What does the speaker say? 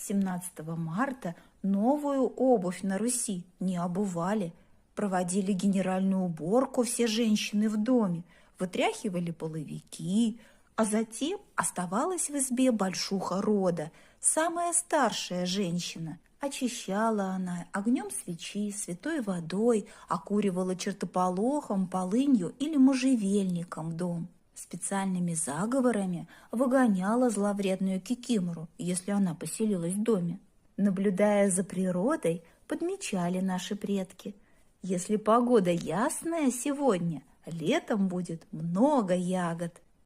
17 марта новую обувь на Руси не обували. Проводили генеральную уборку все женщины в доме, вытряхивали половики, а затем оставалась в избе большуха рода, самая старшая женщина. Очищала она огнем свечи, святой водой, окуривала чертополохом, полынью или можжевельником дом. Специальными заговорами выгоняла зловредную кикимору, если она поселилась в доме. Наблюдая за природой, подмечали наши предки: если погода ясная сегодня, летом будет много ягод.